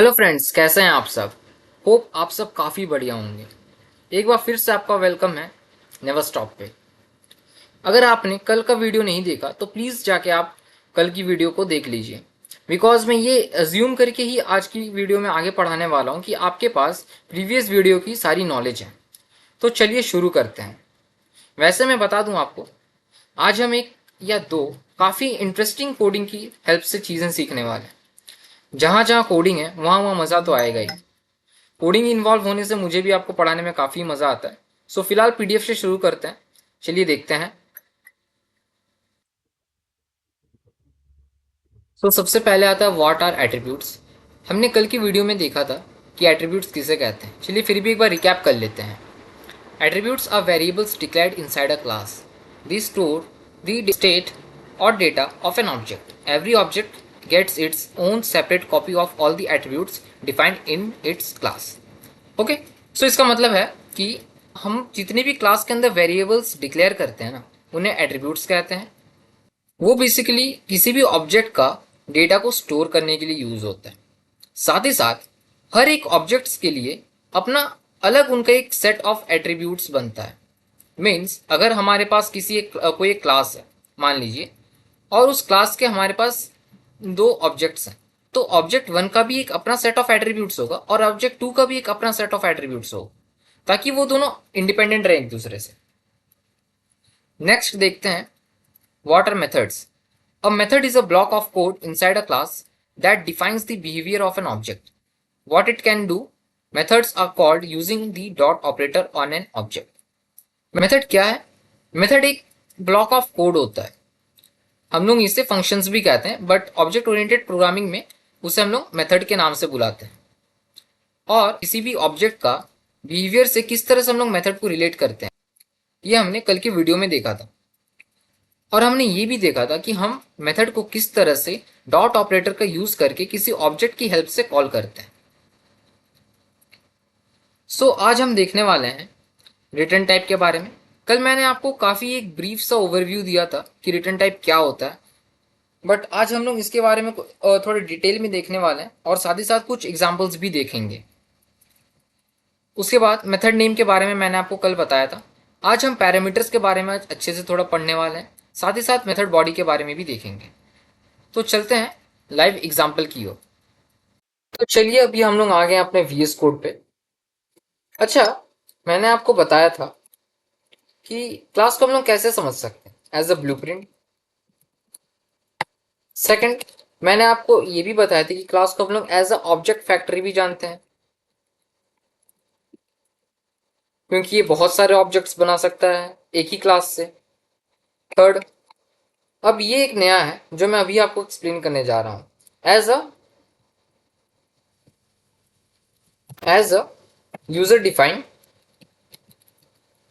Hello friends, कैसे हैं आप सब। होप आप सब काफ़ी बढ़िया होंगे। एक बार फिर से आपका वेलकम है नेवर स्टॉप पे। अगर आपने कल का वीडियो नहीं देखा तो प्लीज़ जाके आप कल की वीडियो को देख लीजिए, बिकॉज मैं ये अज्यूम करके ही आज की वीडियो में आगे पढ़ाने वाला हूँ कि आपके पास प्रीवियस वीडियो की सारी नॉलेज है। तो चलिए शुरू करते हैं। वैसे मैं बता दूँ आपको, आज हम एक या दो काफ़ी इंटरेस्टिंग कोडिंग की हेल्प से चीज़ें सीखने वाले हैं। जहाँ जहाँ कोडिंग है वहाँ वहाँ मज़ा तो आएगा ही। कोडिंग इन्वॉल्व होने से मुझे भी आपको पढ़ाने में काफ़ी मज़ा आता है। सो फिलहाल पीडीएफ से शुरू करते हैं। चलिए देखते हैं। तो सबसे पहले आता है व्हाट आर एट्रीब्यूट्स। हमने कल की वीडियो में देखा था कि एट्रीब्यूट्स किसे कहते हैं। चलिए फिर भी एक बार रिकैप कर लेते हैं। Attributes are variables declared inside a class. They store the state or data of an object. Every object gets its own separate copy of all the attributes defined in its class. Okay, so इसका मतलब है कि हम जितने भी class के अंदर variables declare करते हैं ना, उन्हें एट्रीब्यूट्स कहते हैं। वो बेसिकली किसी भी ऑब्जेक्ट का डेटा को स्टोर करने के लिए यूज होता है। साथ ही साथ हर एक ऑब्जेक्ट्स के लिए अपना अलग उनका एक सेट ऑफ एट्रीब्यूट्स बनता है। मीन्स अगर हमारे पास कोई एक क्लास है मान लीजिए, और उस क्लास के हमारे पास दो ऑब्जेक्ट्स हैं, तो ऑब्जेक्ट वन का भी एक अपना सेट ऑफ एट्रीब्यूट्स होगा और ऑब्जेक्ट टू का भी एक अपना सेट ऑफ एट्रीब्यूट्स होगा, ताकि वो दोनों इंडिपेंडेंट रहे एक दूसरे से। नेक्स्ट देखते हैं what are methods. A method is a block of code inside a class that defines the behaviour of an object. What it can do. Methods are called using the dot operator on an object. Method क्या है? Method एक block of code होता है। हम लोग इसे functions भी कहते हैं, बट ऑब्जेक्ट ओरिएंटेड प्रोग्रामिंग में उसे हम लोग मेथड के नाम से बुलाते हैं। और किसी भी ऑब्जेक्ट का बिहेवियर से किस तरह से हम लोग मेथड को रिलेट करते हैं, ये हमने कल की वीडियो में देखा था। और हमने ये भी देखा था कि हम मेथड को किस तरह से डॉट ऑपरेटर का यूज करके किसी ऑब्जेक्ट की हेल्प से कॉल करते हैं। सो आज हम देखने वाले हैं रिटर्न टाइप के बारे में। कल मैंने आपको काफ़ी एक ब्रीफ सा ओवरव्यू दिया था कि रिटर्न टाइप क्या होता है, बट आज हम लोग इसके बारे में थोड़े डिटेल में देखने वाले हैं और साथ ही साथ कुछ एग्जांपल्स भी देखेंगे। उसके बाद मेथड नेम के बारे में मैंने आपको कल बताया था। आज हम पैरामीटर्स के बारे में अच्छे से थोड़ा पढ़ने वाले हैं, साथ ही साथ मेथड बॉडी के बारे में भी देखेंगे। तो चलते हैं लाइव एग्जाम्पल की ओर। तो चलिए अभी हम लोग आ गए अपने वीएस कोड पे। अच्छा, मैंने आपको बताया था कि क्लास को हम लोग कैसे समझ सकते हैं एज अ ब्लूप्रिंट। सेकंड, मैंने आपको ये भी बताया था कि क्लास को हम लोग एज अ ऑब्जेक्ट फैक्ट्री भी जानते हैं, क्योंकि ये बहुत सारे ऑब्जेक्ट्स बना सकता है एक ही क्लास से। थर्ड, अब ये एक नया है जो मैं अभी आपको एक्सप्लेन करने जा रहा हूं, as a user defined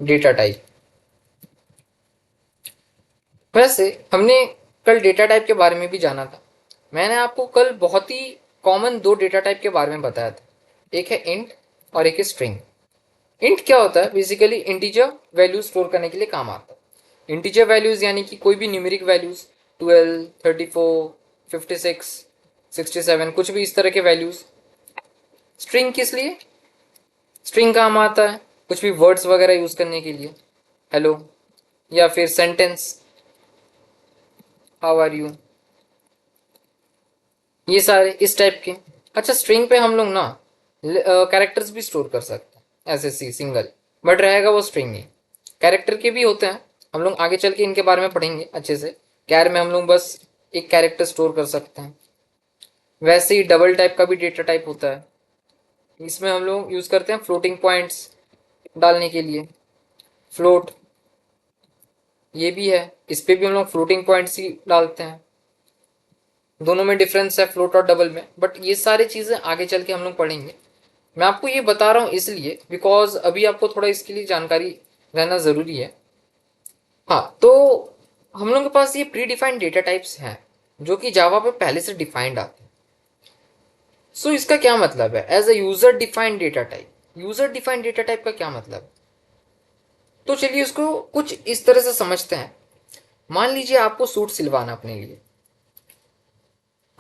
data type. वैसे हमने कल डेटा टाइप के बारे में भी जाना था। मैंने आपको कल बहुत ही कॉमन दो डेटा टाइप के बारे में बताया था, एक है इंट और एक है स्ट्रिंग। इंट क्या होता है? बेसिकली इंटीजर वैल्यूज स्टोर करने के लिए काम आता है। इंटीजर वैल्यूज यानी कि कोई भी न्यूमेरिक वैल्यूज, 12, 34, 56, 67, कुछ भी इस तरह के वैल्यूज। स्ट्रिंग किस लिए? स्ट्रिंग काम आता है कुछ भी वर्ड्स वगैरह यूज करने के लिए, हेलो, या फिर सेंटेंस, हाउ आर यू, ये सारे इस टाइप के। अच्छा, स्ट्रिंग पे हम लोग ना कैरेक्टर्स भी स्टोर कर सकते हैं, ऐसे सी सिंगल, बट रहेगा वो स्ट्रिंग ही। कैरेक्टर के भी होते हैं, हम लोग आगे चल के इनके बारे में पढ़ेंगे अच्छे से। कैर में हम लोग बस एक कैरेक्टर स्टोर कर सकते हैं। वैसे ही डबल टाइप का भी डेटा टाइप होता है, इसमें हम लोग यूज करते हैं फ्लोटिंग पॉइंट्स डालने के लिए। फ्लोट ये भी है, इस पे भी हम लोग फ्लोटिंग पॉइंट्स ही डालते हैं। दोनों में डिफरेंस है फ्लोट और डबल में, बट ये सारी चीज़ें आगे चल के हम लोग पढ़ेंगे। मैं आपको ये बता रहा हूँ इसलिए बिकॉज अभी आपको थोड़ा इसके लिए जानकारी रहना ज़रूरी है। हाँ, तो हम लोग के पास ये प्री डिफाइंड डेटा टाइप्स हैं जो कि जावा पे पहले से डिफाइंड आते हैं। सो इसका क्या मतलब है as a user defined data type? User defined data type का क्या मतलब? तो चलिए उसको कुछ इस तरह से समझते हैं। मान लीजिए आपको सूट सिलवाना अपने लिए,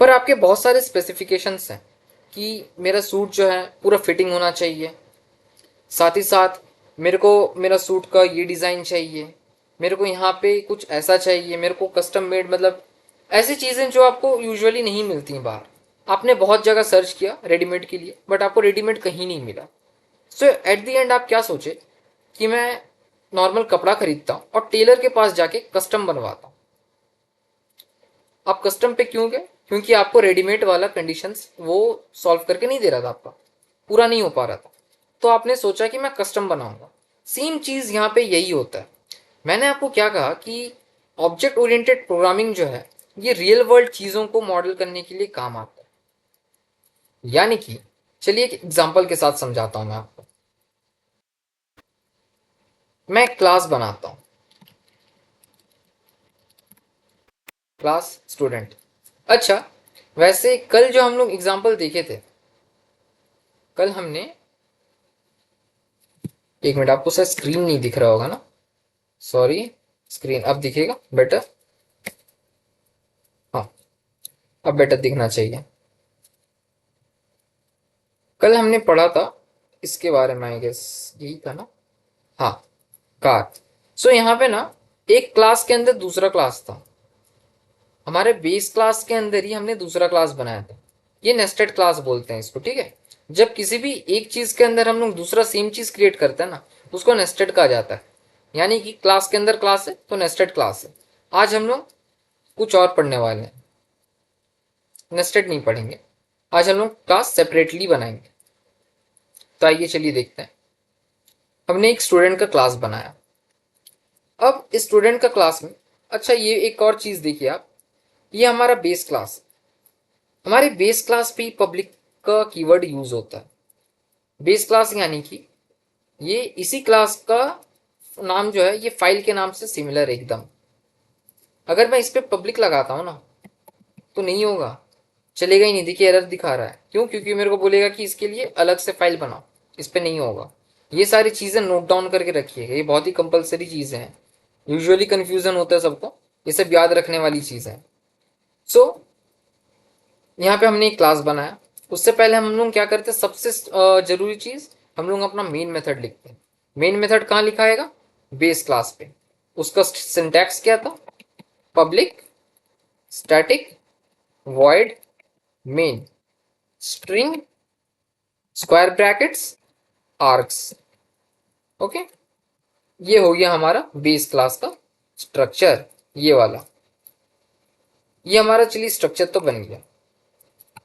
पर आपके बहुत सारे स्पेसिफिकेशंस हैं। कि मेरा सूट जो है पूरा फिटिंग होना चाहिए, साथ ही साथ मेरे को मेरा सूट का ये डिज़ाइन चाहिए, मेरे को यहाँ पे कुछ ऐसा चाहिए, मेरे को कस्टम मेड, मतलब ऐसी चीज़ें जो आपको यूजुअली नहीं मिलती हैं बाहर। आपने बहुत जगह सर्च किया रेडीमेड के लिए, बट आपको रेडीमेड कहीं नहीं मिला। सो एट द एंड आप क्या सोचे कि मैं नॉर्मल कपड़ा खरीदता हूँ और टेलर के पास जाके कस्टम बनवाता हूँ। आप कस्टम पे क्यों गए? क्योंकि आपको रेडीमेड वाला कंडीशंस वो सॉल्व करके नहीं दे रहा था, आपका पूरा नहीं हो पा रहा था, तो आपने सोचा कि मैं कस्टम बनाऊंगा। सेम चीज़ यहाँ पे यही होता है। मैंने आपको क्या कहा कि ऑब्जेक्ट ओरिएंटेड प्रोग्रामिंग जो है ये रियल वर्ल्ड चीज़ों को मॉडल करने के लिए काम आता है। यानी कि चलिए एक एग्जांपल के साथ समझाता हूँ मैं आपको। मैं एक क्लास बनाता हूँ, क्लास स्टूडेंट। अच्छा, वैसे कल जो हम लोग एग्जांपल देखे थे, कल हमने, एक मिनट, आपको शायद स्क्रीन नहीं दिख रहा होगा ना, सॉरी। स्क्रीन अब दिखेगा बेटर? हाँ, अब बेटर दिखना चाहिए। कल हमने पढ़ा था इसके बारे में, आई गेस यही था ना। हाँ, कार। सो यहाँ पे ना एक क्लास के अंदर दूसरा क्लास था, हमारे बेस क्लास के अंदर ही हमने दूसरा क्लास बनाया था। ये नेस्टेड क्लास बोलते हैं इसको, ठीक है। जब किसी भी एक चीज के अंदर हम लोग दूसरा सेम चीज क्रिएट करते हैं ना, उसको नेस्टेड कहा जाता है। यानी कि क्लास के अंदर क्लास है तो नेस्टेड क्लास है। आज हम लोग कुछ और पढ़ने वाले हैं, नेस्टेड नहीं पढ़ेंगे। आज हम लोग क्लास सेपरेटली बनाएंगे। तो आइए चलिए देखते हैं। हमने एक स्टूडेंट का क्लास बनाया। अब इस स्टूडेंट का क्लास में, अच्छा ये एक और चीज देखिए आप, ये हमारा बेस क्लास। हमारे बेस क्लास पे पब्लिक का कीवर्ड यूज होता है। बेस क्लास यानी कि ये इसी क्लास का नाम जो है ये फाइल के नाम से सिमिलर है एकदम। अगर मैं इस पे पब्लिक लगाता हूँ ना तो नहीं होगा, चलेगा ही नहीं। देखिए एरर दिखा रहा है, क्यों? क्योंकि मेरे को बोलेगा कि इसके लिए अलग से फाइल बनाओ, इस पे नहीं होगा। ये सारी चीज़ें नोट डाउन करके रखिएगा, ये बहुत ही कंपलसरी चीज़ें हैं। यूजुअली कन्फ्यूजन होता है सबको, ये सब याद रखने वाली चीज़ है। सो यहाँ पे हमने एक क्लास बनाया। उससे पहले हम लोग क्या करते हैं, सबसे जरूरी चीज़, हम लोग अपना मेन मेथड लिखते हैं। मेन मेथड कहाँ लिखाएगा? बेस क्लास पे। उसका सिंटैक्स क्या था? Public static void main string square brackets arcs. Okay, ये हो गया हमारा बेस क्लास का स्ट्रक्चर, ये वाला। ये हमारा चलिए स्ट्रक्चर तो बन गया।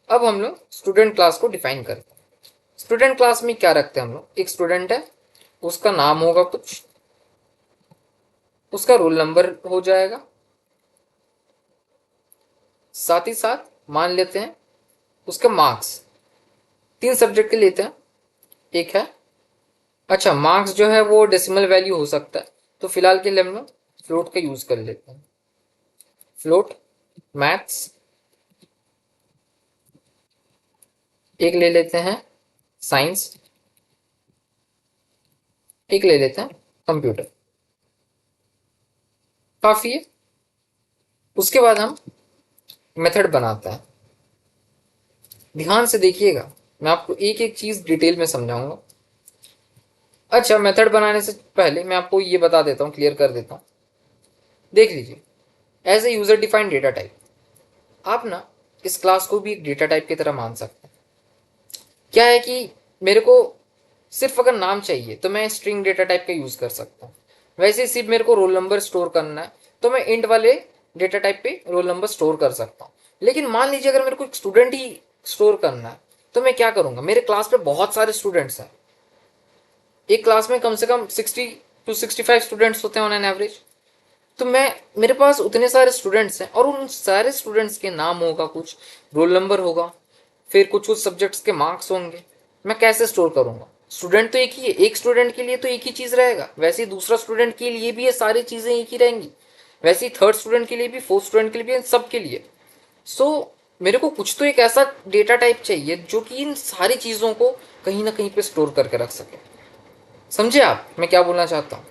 अब हम लोग स्टूडेंट क्लास को डिफाइन करते हैं। स्टूडेंट क्लास में क्या रखते हैं हम लोग? एक स्टूडेंट है, उसका नाम होगा कुछ, उसका रोल नंबर हो जाएगा, साथ ही साथ मान लेते हैं उसका मार्क्स। 3 सब्जेक्ट के लेते हैं, एक है, अच्छा मार्क्स जो है वो डेसिमल वैल्यू हो सकता है, तो फिलहाल के लिए हम लोग फ्लोट का यूज कर लेते हैं। Float maths. एक ले लेते हैं साइंस, एक ले लेते हैं कंप्यूटर। काफी है। उसके बाद हम मेथड बनाते हैं। ध्यान से देखिएगा, मैं आपको एक एक चीज डिटेल में समझाऊंगा। अच्छा, मेथड बनाने से पहले मैं आपको ये बता देता हूँ, क्लियर कर देता हूँ। देख लीजिए, as a user defined data type, आप ना इस क्लास को भी एक डेटा टाइप की तरह मान सकते हैं। क्या है कि मेरे को सिर्फ अगर नाम चाहिए तो मैं स्ट्रिंग डेटा टाइप का यूज कर सकता हूँ। वैसे ही सिर्फ मेरे को रोल नंबर स्टोर करना है तो मैं इंट वाले डेटा टाइप पे रोल नंबर स्टोर कर सकता हूँ। लेकिन मान लीजिए अगर मेरे को एक स्टूडेंट ही स्टोर करना है तो मैं क्या करूंगा? मेरे क्लास पे बहुत सारे स्टूडेंट्स हैं, एक क्लास में कम से कम 60 to 65 स्टूडेंट्स होते हैं ऑन एन एवरेज। तो मैं, मेरे पास उतने सारे स्टूडेंट्स हैं और उन सारे स्टूडेंट्स के नाम होगा, कुछ रोल नंबर होगा, फिर कुछ कुछ सब्जेक्ट्स के मार्क्स होंगे। मैं कैसे स्टोर करूंगा? स्टूडेंट तो एक ही है, एक स्टूडेंट के लिए तो एक ही चीज रहेगा, वैसे ही दूसरा स्टूडेंट के लिए भी ये सारी चीजें एक ही रहेंगी, वैसे ही थर्ड स्टूडेंट के लिए भी, फोर्थ स्टूडेंट के लिए भी, सब के लिए। सो मेरे को कुछ तो एक ऐसा डेटा टाइप चाहिए जो कि इन सारी चीजों को कहीं ना कहीं पे स्टोर करके रख सके। समझे आप मैं क्या बोलना चाहता हूँ?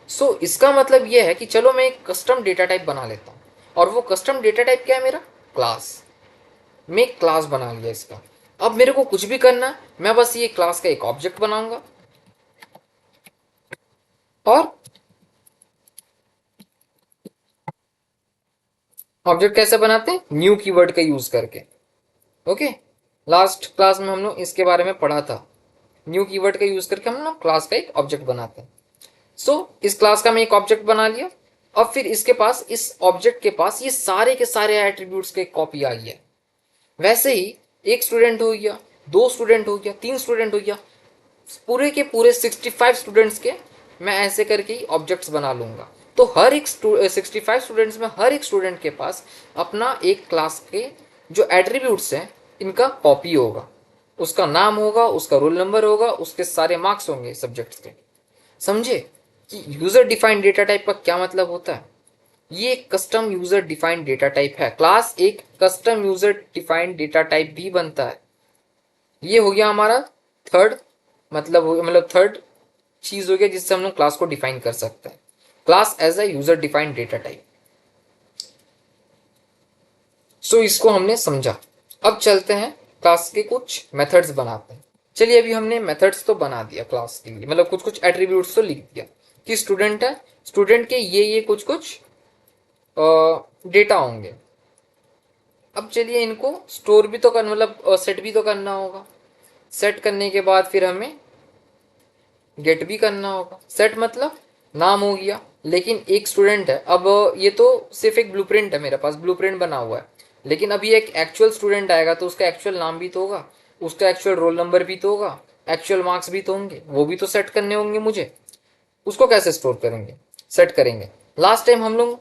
सो इसका मतलब यह है कि चलो मैं एक कस्टम डेटा टाइप बना लेता हूँ। और वो कस्टम डेटा टाइप क्या है? मेरा क्लास। मैं एक क्लास बना लिया इसका। अब मेरे को कुछ भी करना है, मैं बस ये क्लास का एक ऑब्जेक्ट बनाऊंगा और ऑब्जेक्ट कैसे बनाते हैं, न्यू कीवर्ड का यूज करके। ओके, लास्ट क्लास में हम लोग इसके बारे में पढ़ा था, न्यू कीवर्ड का यूज करके हम लोग क्लास का एक ऑब्जेक्ट बनाते हैं। सो इस क्लास का मैं एक ऑब्जेक्ट बना लिया। अब फिर इसके पास, इस ऑब्जेक्ट के पास ये सारे के सारे एट्रीब्यूट्स के कॉपी आ गया। वैसे ही एक स्टूडेंट हो गया, दो स्टूडेंट हो गया, तीन स्टूडेंट हो गया, पूरे के पूरे 65 स्टूडेंट्स के मैं ऐसे करके ही ऑब्जेक्ट्स बना लूंगा। तो हर एक 65 स्टूडेंट्स में हर एक स्टूडेंट के पास अपना एक क्लास के जो एट्रीब्यूट्स हैं इनका कॉपी होगा, उसका नाम होगा, उसका रोल नंबर होगा, उसके सारे मार्क्स होंगे सब्जेक्ट्स के। समझे कि यूजर डिफाइंड डेटा टाइप का क्या मतलब होता है? ये एक custom user defined data type है। क्लास एक custom user defined data type भी बनता है। ये हो गया हमारा थर्ड, मतलब थर्ड चीज हो गया जिससे हम लोग क्लास को डिफाइन कर सकते हैं, class as a user defined data type. So इसको हमने समझा। अब चलते हैं क्लास के कुछ मेथड्स बनाते हैं। चलिए, अभी हमने मेथड्स तो बना दिया क्लास के लिए, मतलब कुछ कुछ एट्रीब्यूट्स तो लिख दिया कि स्टूडेंट है, स्टूडेंट के ये कुछ कुछ डेटा होंगे। अब चलिए इनको स्टोर भी तो कर, मतलब सेट भी तो करना होगा। सेट करने के बाद फिर हमें गेट भी करना होगा। सेट मतलब नाम हो गया, लेकिन एक स्टूडेंट है। अब ये तो सिर्फ एक ब्लूप्रिंट है, मेरे पास ब्लूप्रिंट बना हुआ है, लेकिन अभी एक एक्चुअल स्टूडेंट आएगा तो उसका एक्चुअल नाम भी तो होगा, उसका एक्चुअल रोल नंबर भी तो होगा, एक्चुअल मार्क्स भी तो होंगे, वो भी तो सेट करने होंगे मुझे। उसको कैसे स्टोर करेंगे, सेट करेंगे? लास्ट टाइम हम लोग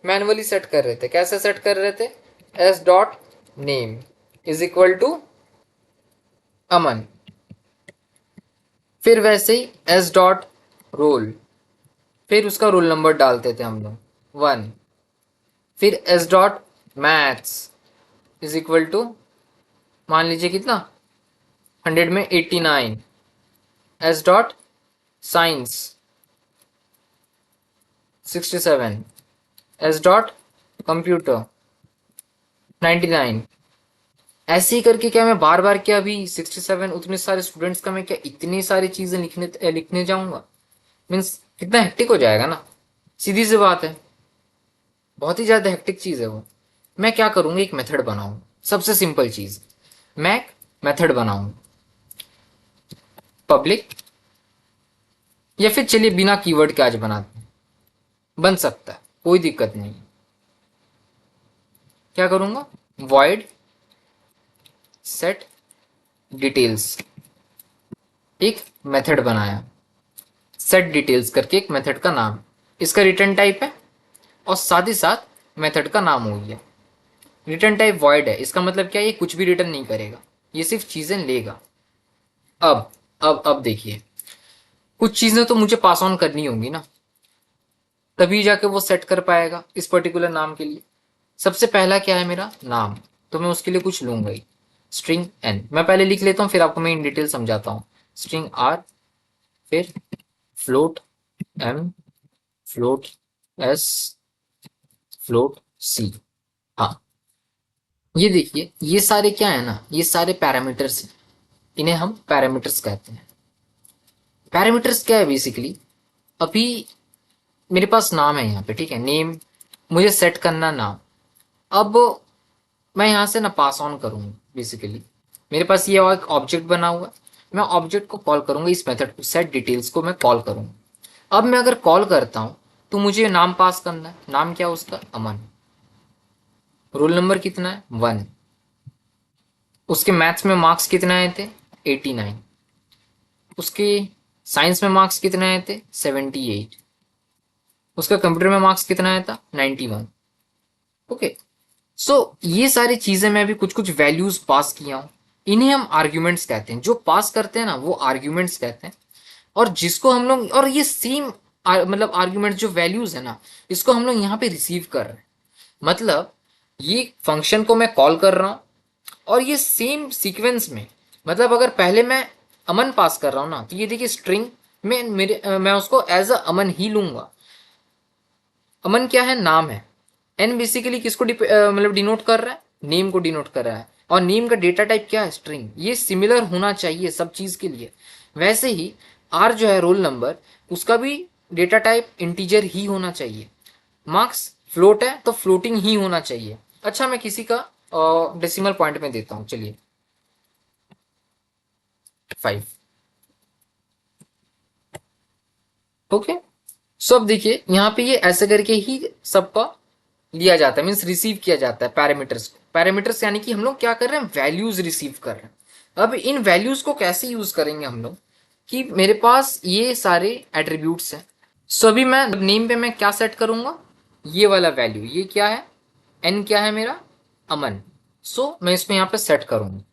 मैनुअली सेट कर रहे थे। कैसे सेट कर रहे थे? S dot name is equal to Aman, फिर वैसे ही एस डॉट रोल, फिर उसका रोल नंबर डालते थे हम लोग 1, फिर S dot maths is equal to, मान लीजिए कितना, 100 में 89, S dot science 67, S dot computer 99। ऐसे ही करके क्या मैं बार बार, क्या अभी 67 उतने सारे स्टूडेंट्स का मैं क्या इतनी सारी चीजें लिखने जाऊंगा? मीन्स कितना हेक्टिक हो जाएगा ना। सीधी सी बात है, बहुत ही ज्यादा हेक्टिक चीज है वो। मैं क्या करूंगा, एक मेथड बनाऊंगा, सबसे सिंपल चीज, मैं मेथड बनाऊंगा पब्लिक, या फिर चलिए बिना कीवर्ड के आज बनाते हैं, बन सकता है, कोई दिक्कत नहीं। क्या करूंगा, वॉइड सेट डिटेल्स, एक मेथड बनाया, सेट डिटेल्स करके एक मेथड का नाम, इसका रिटर्न टाइप है और साथ ही साथ मेथड का नाम हो गया। रिटर्न टाइप वॉइड है, इसका मतलब क्या है, ये कुछ भी रिटर्न नहीं करेगा, ये सिर्फ चीजें लेगा। अब अब देखिए, कुछ चीजें तो मुझे पास ऑन करनी होंगी ना, तभी जाके वो सेट कर पाएगा इस पर्टिकुलर नाम के लिए। सबसे पहला क्या है, मेरा नाम, तो मैं उसके लिए कुछ लूंगा ही, स्ट्रिंग एन। मैं पहले लिख लेता हूँ, फिर आपको मैं इन डिटेल समझाता हूँ। स्ट्रिंग आर, फिर float M, float S, float C. हाँ, ये देखिए, ये सारे क्या है ना, ये सारे पैरामीटर्स हैं, इन्हें हम पैरामीटर्स कहते हैं। पैरामीटर्स क्या है बेसिकली, अभी मेरे पास नाम है यहाँ पे, ठीक है, नेम, मुझे सेट करना नाम। अब मैं यहाँ से ना पास ऑन करूँगा, बेसिकली मेरे पास ये एक ऑब्जेक्ट बना हुआ है, मैं ऑब्जेक्ट को कॉल करूँगा, इस मेथड को, सेट डिटेल्स को मैं कॉल करूँगा। अब मैं अगर कॉल करता हूँ तो मुझे नाम पास करना है, नाम क्या उसका, अमन। रोल नंबर कितना है, 1। उसके मैथ्स में मार्क्स कितने आए थे, 89। उसके साइंस में मार्क्स कितने आए थे, 78। उसका कंप्यूटर में मार्क्स कितना आया था, 91। ओके, सो ये सारी चीजें मैं अभी कुछ कुछ वैल्यूज पास किया हूं, इन्हें हम आर्ग्यूमेंट्स कहते हैं। जो पास करते हैं ना वो आर्ग्यूमेंट्स कहते हैं, और जिसको हम लोग, और ये सेम मतलब आर्ग्यूमेंट जो वैल्यूज है ना, इसको हम लोग यहाँ पे रिसीव कर रहे हैं। मतलब ये फंक्शन को मैं कॉल कर रहा हूँ, और ये सेम सीक्वेंस में, मतलब अगर पहले मैं अमन पास कर रहा हूँ ना, तो ये देखिए स्ट्रिंग में मैं उसको एज अ अमन ही लूंगा। अमन क्या है, नाम है। एन बेसिकली किसको मतलब डिनोट कर रहा है, नेम को डिनोट कर रहा है। और नेम का डेटा टाइप क्या है, स्ट्रिंग। ये सिमिलर होना चाहिए सब चीज़ के लिए। वैसे ही आर जो है रोल नंबर, उसका भी डेटा टाइप इंटीजर ही होना चाहिए। मार्क्स फ्लोट है तो फ्लोटिंग ही होना चाहिए। अच्छा, मैं किसी का डेसिमल पॉइंट में देता हूँ, चलिए 5। ओके, सो अब देखिए यहाँ पे ये ऐसे करके ही सबका लिया जाता है, मीन्स रिसीव किया जाता है पैरामीटर्स को। पैरामीटर्स यानी कि हम लोग क्या कर रहे हैं, वैल्यूज रिसीव कर रहे हैं। अब इन वैल्यूज को कैसे यूज करेंगे हम लोग, कि मेरे पास ये सारे एट्रीब्यूट्स हैं। सो अभी मैं नेम पे मैं क्या सेट करूंगा, ये वाला वैल्यू, ये क्या है, एन क्या है मेरा, अमन। सो मैं इसमें यहाँ पे सेट करूंगा।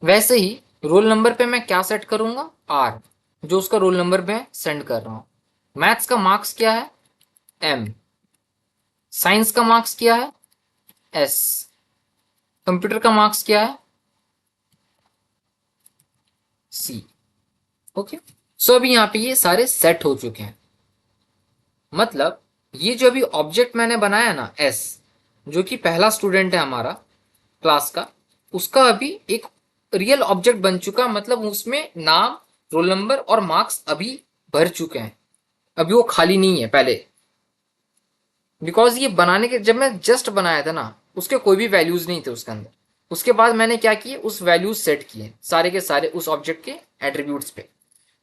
वैसे ही रोल नंबर पे मैं क्या सेट करूंगा, आर, जो उसका रोल नंबर मैं सेंड कर रहा हूँ। मैथ्स का मार्क्स क्या है, एम। साइंस का मार्क्स क्या है, एस। कंप्यूटर का मार्क्स क्या है, सी। ओके, सो अभी यहाँ पे ये सारे सेट हो चुके हैं। मतलब ये जो अभी ऑब्जेक्ट मैंने बनाया ना, एस, जो कि पहला स्टूडेंट है हमारा क्लास का, उसका अभी एक रियल ऑब्जेक्ट बन चुका। मतलब उसमें नाम, रोल नंबर और मार्क्स अभी भर चुके हैं। अभी वो खाली नहीं है पहले, बिकॉज ये बनाने के, जब मैं जस्ट बनाया था ना, उसके कोई भी वैल्यूज नहीं थे उसके अंदर। उसके बाद मैंने क्या किए, उस वैल्यूज सेट किए सारे के सारे उस ऑब्जेक्ट के एट्रीब्यूट्स पे।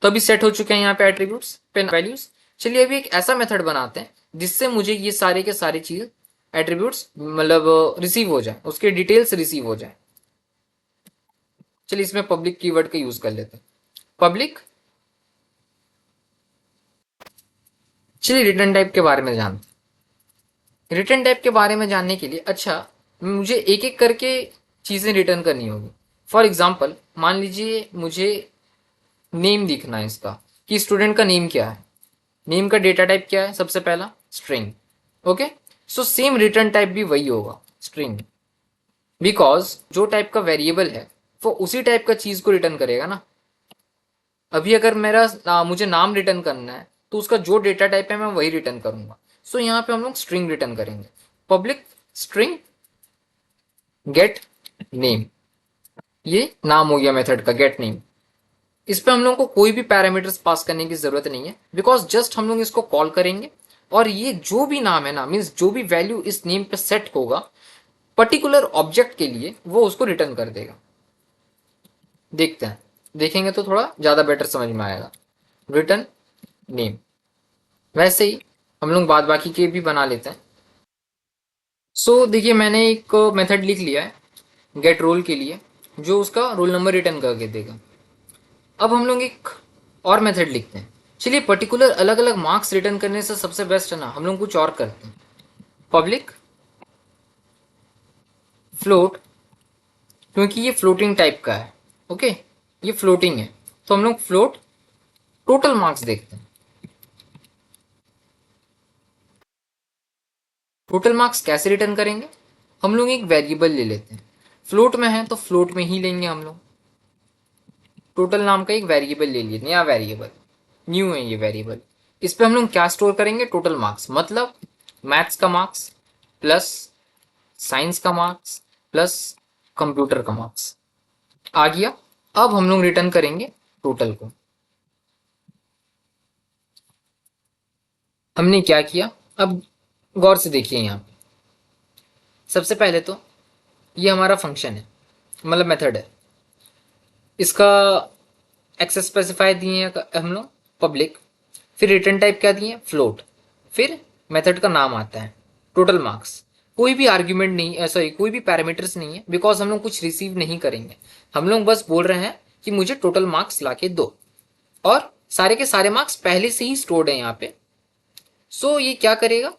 तो अभी सेट हो चुके हैं यहाँ पे एट्रीब्यूट्स पे वैल्यूज। चलिए अभी एक ऐसा मेथड बनाते हैं जिससे मुझे ये सारे के सारे चीज एट्रीब्यूट्स मतलब रिसीव हो जाए, उसके डिटेल्स रिसीव हो जाए। चलिए इसमें पब्लिक कीवर्ड का यूज कर लेते हैं, पब्लिक। चलिए रिटर्न टाइप के बारे में जानते हैं। रिटर्न टाइप के बारे में जानने के लिए, अच्छा, मुझे एक एक करके चीजें रिटर्न करनी होगी। फॉर एग्जाम्पल मान लीजिए मुझे नेम दिखना है इसका, कि स्टूडेंट का नेम क्या है। नेम का डेटा टाइप क्या है, सबसे पहला string. Okay, so same return type भी वही होगा, स्ट्रिंग। बिकॉज जो टाइप का वेरिएबल है वो उसी टाइप का चीज को रिटर्न करेगा ना। अभी अगर मुझे नाम रिटर्न करना है तो उसका जो डेटा टाइप है मैं वही रिटर्न करूंगा। सो यहाँ पे हम लोग स्ट्रिंग रिटर्न करेंगे, पब्लिक स्ट्रिंग गेट नेम। ये नाम हो गया मेथड का, गेट नेम। इस पे हम लोग को कोई भी पैरामीटर्स पास करने की जरूरत नहीं है, बिकॉज जस्ट हम लोग इसको कॉल करेंगे और ये जो भी नाम है ना, मीन्स जो भी वैल्यू इस नेम पे सेट होगा पर्टिकुलर ऑब्जेक्ट के लिए, वो उसको रिटर्न कर देगा। देखते हैं, देखेंगे तो थोड़ा ज्यादा बेटर समझ में आएगा। Return name. वैसे ही हम लोग बाद बाकी के भी बना लेते हैं। सो देखिए मैंने एक मेथड लिख लिया है गेट रोल के लिए, जो उसका रोल नंबर रिटर्न करके देगा। अब हम लोग एक और मेथड लिखते हैं। चलिए पर्टिकुलर अलग अलग मार्क्स रिटर्न करने से सबसे बेस्ट है ना, हम लोग कुछ और करते हैं। पब्लिक फ्लोट, क्योंकि ये फ्लोटिंग टाइप का है। ओके, ये फ्लोटिंग है, तो हम लोग फ्लोट टोटल मार्क्स देखते हैं। टोटल मार्क्स कैसे रिटर्न करेंगे, हम लोग एक वेरिएबल ले लेते हैं। फ्लोट में है तो फ्लोट में ही लेंगे हम लोग। टोटल नाम का एक वेरिएबल ले लिए, नया वेरिएबल, न्यू है ये वेरिएबल। इस पे हम लोग क्या स्टोर करेंगे, टोटल मार्क्स। मतलब मैथ्स का मार्क्स प्लस साइंस का मार्क्स प्लस कंप्यूटर का मार्क्स आ गया। अब हम लोग रिटर्न करेंगे टोटल को। हमने क्या किया, अब गौर से देखिए यहाँ पे। सबसे पहले तो ये हमारा फंक्शन है, मतलब मेथड है। इसका एक्सेस स्पेसिफाई दिए हैं हम लोग पब्लिक, फिर रिटर्न टाइप क्या दिए, फ्लोट, फिर मेथड का नाम आता है टोटल मार्क्स। कोई भी आर्ग्यूमेंट नहीं, सॉरी कोई भी पैरामीटर्स नहीं है, बिकॉज हम लोग कुछ रिसीव नहीं करेंगे। हम लोग बस बोल रहे हैं कि मुझे टोटल मार्क्स ला के दो, और सारे के सारे मार्क्स पहले से ही स्टोर्ड है यहाँ पे। सो ये क्या करेगा,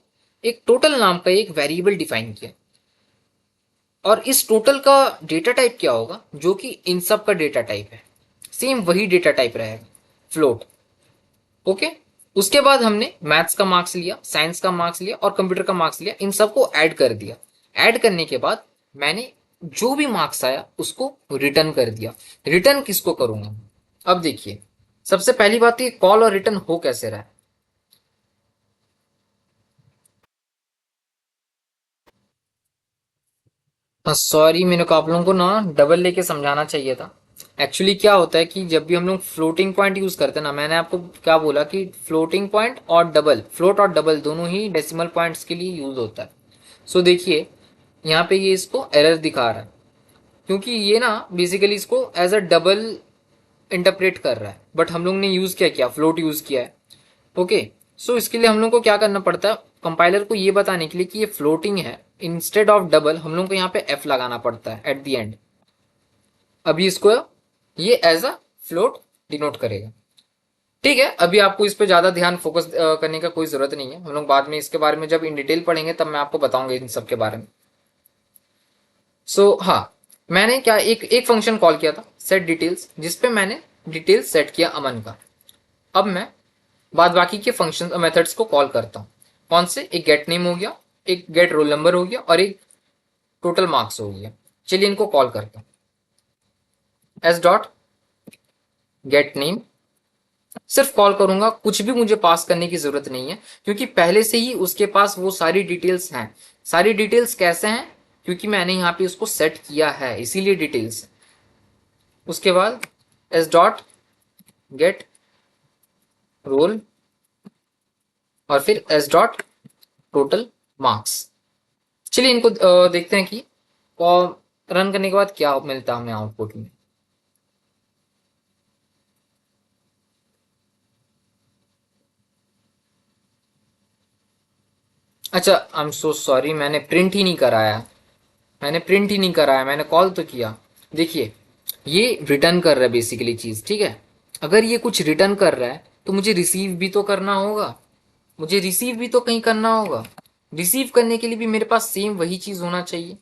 एक टोटल नाम का एक वेरिएबल डिफाइन किया, और इस टोटल का डेटा टाइप क्या होगा, जो कि इन सब का डेटा टाइप है, सेम वही डेटा टाइप रहेगा, फ्लोट। ओके, उसके बाद हमने मैथ्स का मार्क्स लिया, साइंस का मार्क्स लिया और कंप्यूटर का मार्क्स लिया, इन सबको ऐड कर दिया। ऐड करने के बाद मैंने जो भी मार्क्स आया उसको रिटर्न कर दिया। रिटर्न किसको करूंगा, अब देखिए सबसे पहली बात, ये कॉल और रिटर्न हो कैसे रहा है। हाँ सॉरी, मेरे को आप लोगों को ना डबल लेके समझाना चाहिए था। एक्चुअली क्या होता है कि जब भी हम लोग फ्लोटिंग पॉइंट यूज़ करते हैं ना, मैंने आपको क्या बोला कि फ्लोटिंग पॉइंट और डबल, फ्लोट और डबल दोनों ही डेसिमल पॉइंट्स के लिए यूज़ होता है। सो देखिए, यहाँ पे ये इसको एरर दिखा रहा है, क्योंकि ये ना बेसिकली इसको एज अ डबल इंटरप्रेट कर रहा है, बट हम लोग ने यूज़ क्या किया, फ्लोट यूज़ किया है। ओके, सो इसके लिए हम लोग को क्या करना पड़ता है, कंपाइलर को ये बताने के लिए कि ये फ्लोटिंग है, इंस्टेड ऑफ डबल हम लोग को यहाँ पे एफ लगाना पड़ता है एट द एंड। अभी इसको ये एज अ फ्लोट डिनोट करेगा। ठीक है, अभी आपको इस पे ज़्यादा ध्यान फोकस करने का कोई ज़रूरत नहीं है, हम लोग बाद में इसके बारे में जब इन डिटेल पढ़ेंगे तब मैं आपको बताऊंगा इन सब के बारे में। हाँ, मैंने क्या एक एक फंक्शन कॉल किया था सेट डिटेल्स, जिसपे मैंने डिटेल्स सेट किया अमन का। अब मैं बाद बाकी के फंक्शन मेथड्स को कॉल करता हूँ। कौन से, एक गेट नेम हो गया, एक गेट रोल नंबर हो गया, और एक टोटल मार्क्स हो गया। चलिए इनको कॉल करता हूँ। एस डॉट गेट नेम सिर्फ कॉल करूंगा, कुछ भी मुझे पास करने की जरूरत नहीं है, क्योंकि पहले से ही उसके पास वो सारी डिटेल्स हैं। सारी डिटेल्स कैसे हैं, क्योंकि मैंने यहाँ पे उसको सेट किया है, इसीलिए डिटेल्स। उसके बाद एस डॉट गेट रोल, और फिर एस डॉट टोटल मार्क्स। चलिए इनको देखते हैं कि रन करने के बाद क्या मिलता है हमें आउटपुट में। अच्छा, आई एम सो सॉरी, मैंने प्रिंट ही नहीं कराया। मैंने कॉल तो किया। देखिए, ये रिटर्न कर रहा है बेसिकली चीज़, ठीक है। अगर ये कुछ रिटर्न कर रहा है तो मुझे रिसीव भी तो करना होगा, मुझे रिसीव भी तो कहीं करना होगा। रिसीव करने के लिए भी मेरे पास सेम वही चीज़ होना चाहिए,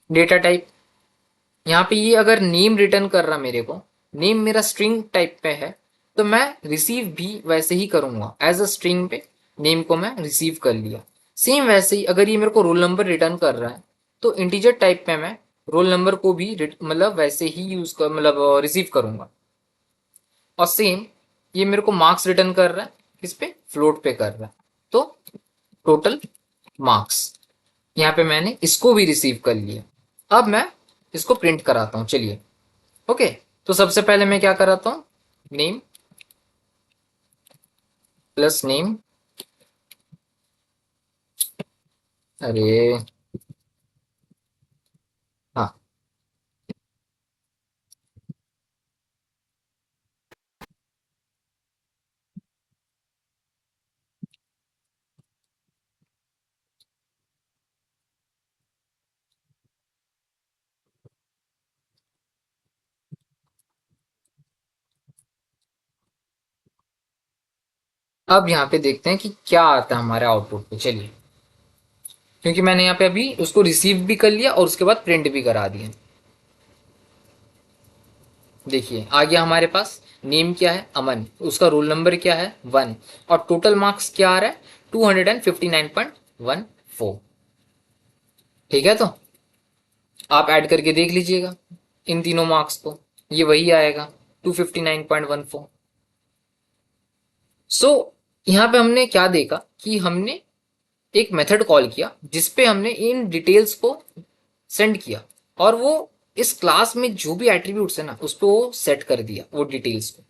डेटा टाइप। यहाँ पे ये अगर नेम रिटर्न कर रहा मेरे को, नेम मेरा स्ट्रिंग टाइप पे है, तो मैं रिसीव भी वैसे ही करूँगा, एज अ स्ट्रिंग पे नेम को मैं रिसीव कर लिया। सेम वैसे ही अगर ये मेरे को रोल नंबर रिटर्न कर रहा है, तो इंटीजर टाइप पे मैं रोल नंबर को भी मतलब वैसे ही यूज़ कर, मतलब रिसीव करूँगा। और सेम ये मेरे को मार्क्स रिटर्न कर रहा है, किस पे, फ्लोट पे कर रहा है, तो टोटल मार्क्स। यहाँ पे मैंने इसको भी रिसीव कर लिया। अब मैं इसको प्रिंट कराता हूँ, चलिए। ओके, तो सबसे पहले मैं क्या कराता हूँ, नेम प्लस नेम। अरे हाँ, अब यहाँ पे देखते हैं कि क्या आता है हमारे आउटपुट पे, चलिए। क्योंकि मैंने यहाँ पे अभी उसको रिसीव भी कर लिया और उसके बाद प्रिंट भी करा दिया। देखिए आ गया हमारे पास, नेम क्या है, अमन, उसका रोल नंबर क्या है, 1, और टोटल मार्क्स क्या आ रहा है, 259.14। ठीक है, तो आप ऐड करके देख लीजिएगा इन तीनों मार्क्स को, ये वही आएगा, 259.14। सो यहाँ पे हमने क्या देखा कि हमने एक मेथड कॉल किया जिसपे हमने इन डिटेल्स को सेंड किया, और वो इस क्लास में जो भी एट्रीब्यूट्स है ना उस पर वो सेट कर दिया वो डिटेल्स को।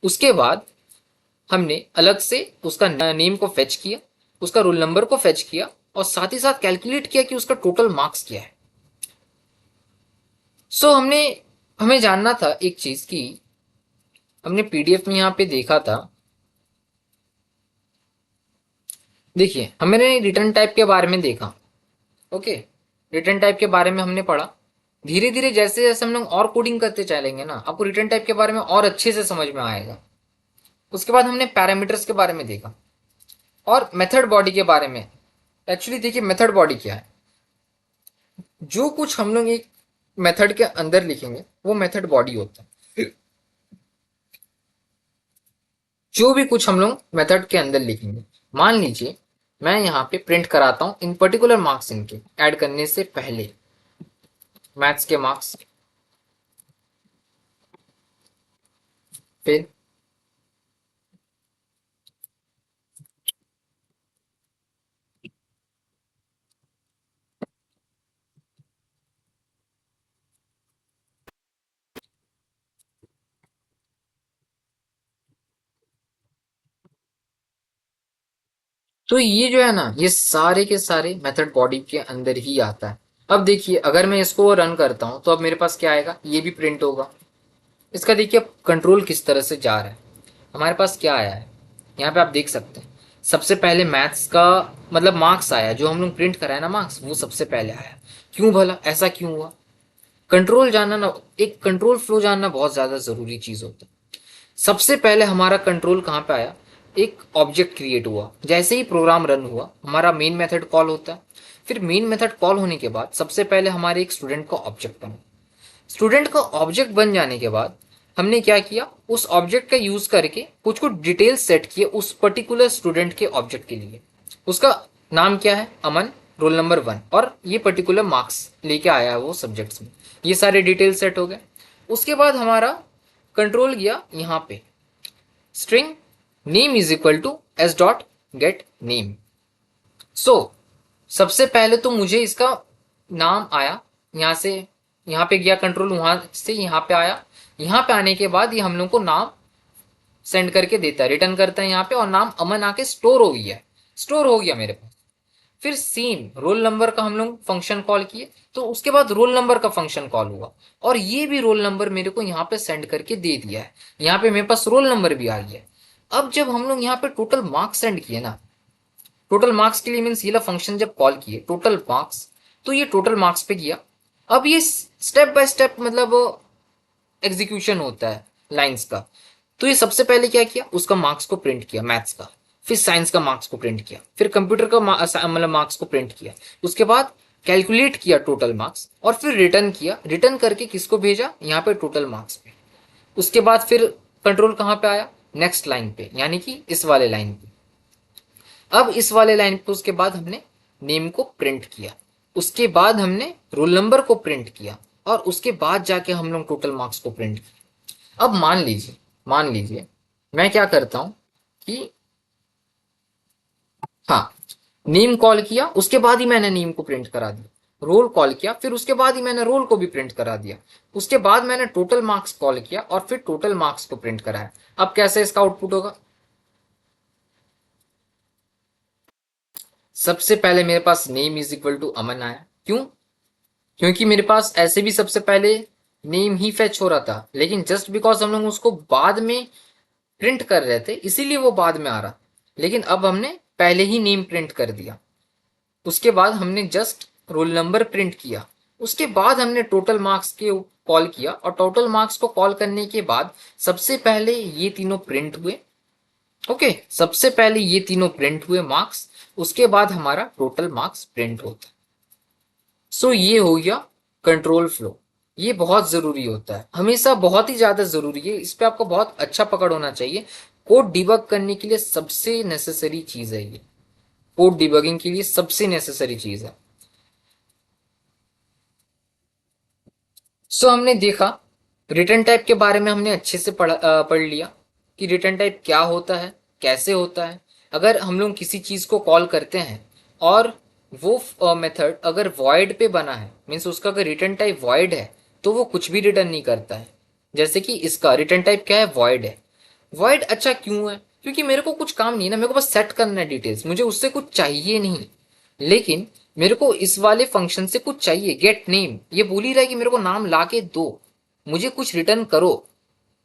उसके बाद हमने अलग से उसका नेम को फेच किया, उसका रोल नंबर को फेच किया, और साथ ही साथ कैलकुलेट किया कि उसका टोटल मार्क्स क्या है। हमने हमें जानना था एक चीज की, हमने पीडीएफ में यहाँ पे देखा था। देखिए, हमने रिटर्न टाइप के बारे में देखा। ओके, रिटर्न टाइप के बारे में हमने पढ़ा। धीरे धीरे जैसे जैसे हम लोग और कोडिंग करते चलेंगे ना, आपको रिटर्न टाइप के बारे में और अच्छे से समझ में आएगा। उसके बाद हमने पैरामीटर्स के बारे में देखा, और मेथड बॉडी के बारे में। एक्चुअली देखिए, मेथड बॉडी क्या है, जो कुछ हम लोग एक मेथड के अंदर लिखेंगे वो मेथड बॉडी होता है। जो भी कुछ हम लोग मेथड के अंदर लिखेंगे, मान लीजिए मैं यहाँ पे प्रिंट कराता हूँ इन पर्टिकुलर मार्क्स, इनके ऐड करने से पहले मैथ्स के मार्क्स, फिर तो ये जो है ना, ये सारे के सारे मेथड बॉडी के अंदर ही आता है। अब देखिए, अगर मैं इसको रन करता हूँ तो अब मेरे पास क्या आएगा, ये भी प्रिंट होगा। इसका देखिए अब कंट्रोल किस तरह से जा रहा है। हमारे पास क्या आया है, यहाँ पे आप देख सकते हैं। सबसे पहले मैथ्स का मतलब मार्क्स आया, जो हम लोग प्रिंट कराए ना मार्क्स, वो सबसे पहले आया। क्यों भला, ऐसा क्यों हुआ? कंट्रोल जानना ना, एक कंट्रोल फ्लो जानना बहुत ज़्यादा ज़रूरी चीज़ होता है। सबसे पहले हमारा कंट्रोल कहाँ पे आया, एक ऑब्जेक्ट क्रिएट हुआ। जैसे ही प्रोग्राम रन हुआ, हमारा मेन मेथड कॉल होता है। फिर मेन मेथड कॉल होने के बाद सबसे पहले हमारे एक स्टूडेंट का ऑब्जेक्ट बना। स्टूडेंट का ऑब्जेक्ट बन जाने के बाद हमने क्या किया, उस ऑब्जेक्ट का यूज करके कुछ कुछ डिटेल्स सेट किए उस पर्टिकुलर स्टूडेंट के ऑब्जेक्ट के लिए। उसका नाम क्या है, अमन, रोल नंबर 1, और ये पर्टिकुलर मार्क्स लेके आया है वो सब्जेक्ट्स में। ये सारे डिटेल सेट हो गए। उसके बाद हमारा कंट्रोल गया यहाँ पे, string name is equal to S dot get name. So सबसे पहले तो मुझे इसका नाम आया, यहाँ से यहाँ पे गया कंट्रोल, वहां से यहाँ पे आया। यहाँ पे आने के बाद ये हम लोग को नाम सेंड करके देता है, रिटर्न करता है यहाँ पे, और नाम अमन आके स्टोर हो गया, स्टोर हो गया मेरे पास। फिर सेम रोल नंबर का हम लोग फंक्शन कॉल किए, तो उसके बाद रोल नंबर का फंक्शन कॉल हुआ, और ये भी रोल नंबर मेरे को यहाँ पे सेंड करके दे दिया है। यहाँ पे मेरे पास रोल नंबर भी आ गया है। अब जब हम लोग यहाँ पे टोटल मार्क्स सेंड किए ना, टोटल मार्क्स के लिए मीन्स ये फंक्शन जब कॉल किए टोटल मार्क्स, तो ये टोटल मार्क्स पे किया। अब ये स्टेप बाय स्टेप मतलब एग्जीक्यूशन होता है लाइंस का। तो ये सबसे पहले क्या किया, उसका मार्क्स को प्रिंट किया मैथ्स का, फिर साइंस का मार्क्स को प्रिंट किया, फिर कंप्यूटर का मतलब मार्क्स को प्रिंट किया। उसके बाद कैलकुलेट किया टोटल मार्क्स, और फिर रिटर्न किया। रिटर्न करके किसको भेजा, यहाँ पे टोटल मार्क्स पे। उसके बाद फिर कंट्रोल कहाँ पे आया, नेक्स्ट लाइन पे, यानी कि इस वाले लाइन पे। अब इस वाले लाइन पे उसके बाद हमने नेम को प्रिंट किया, उसके बाद हमने रोल नंबर को प्रिंट किया, और उसके बाद जाके हम लोग टोटल मार्क्स को प्रिंट किया। अब मान लीजिए मैं क्या करता हूं कि हाँ, नेम कॉल किया, उसके बाद ही मैंने नेम को प्रिंट करा दिया। रोल कॉल किया, फिर उसके बाद ही मैंने रोल को भी प्रिंट करा दिया। उसके बाद मैंने टोटल मार्क्स कॉल किया, और फिर टोटल मार्क्स को प्रिंट कराया। अब कैसे इसका आउटपुट होगा, सबसे पहले मेरे पास नेम इज इक्वल टू अमन आया। क्यों, क्योंकि मेरे पास ऐसे भी सबसे पहले नेम ही फेच हो रहा था, लेकिन जस्ट बिकॉज हम लोग उसको बाद में प्रिंट कर रहे थे इसीलिए वो बाद में आ रहा। लेकिन अब हमने पहले ही नेम प्रिंट कर दिया, उसके बाद हमने जस्ट रोल नंबर प्रिंट किया, उसके बाद हमने टोटल मार्क्स के कॉल किया, और टोटल मार्क्स को कॉल करने के बाद सबसे पहले ये तीनों प्रिंट हुए। ओके, सबसे पहले ये तीनों प्रिंट हुए मार्क्स, उसके बाद हमारा टोटल मार्क्स प्रिंट होता है। सो ये हो गया कंट्रोल फ्लो। ये बहुत जरूरी होता है, हमेशा बहुत ही ज्यादा जरूरी है, इस पे आपको बहुत अच्छा पकड़ होना चाहिए। कोड डिबग करने के लिए सबसे नेसेसरी चीज है ये, कोड डिबगिंग के लिए सबसे नेसेसरी चीज है। सो हमने देखा रिटर्न टाइप के बारे में, हमने अच्छे से पढ़ लिया कि रिटर्न टाइप क्या होता है, कैसे होता है। अगर हम लोग किसी चीज को कॉल करते हैं और वो मेथड अगर वॉइड पे बना है, मीन्स उसका अगर रिटर्न टाइप वॉइड है, तो वो कुछ भी रिटर्न नहीं करता है। जैसे कि इसका रिटर्न टाइप क्या है, वॉइड है। वॉइड अच्छा क्यों है, क्योंकि मेरे को कुछ काम नहीं है ना, मेरे को बस सेट करना है डिटेल्स, मुझे उससे कुछ चाहिए नहीं। लेकिन मेरे को इस वाले फंक्शन से कुछ चाहिए, गेट नेम, ये बोल ही रहा है कि मेरे को नाम ला के दो, मुझे कुछ रिटर्न करो।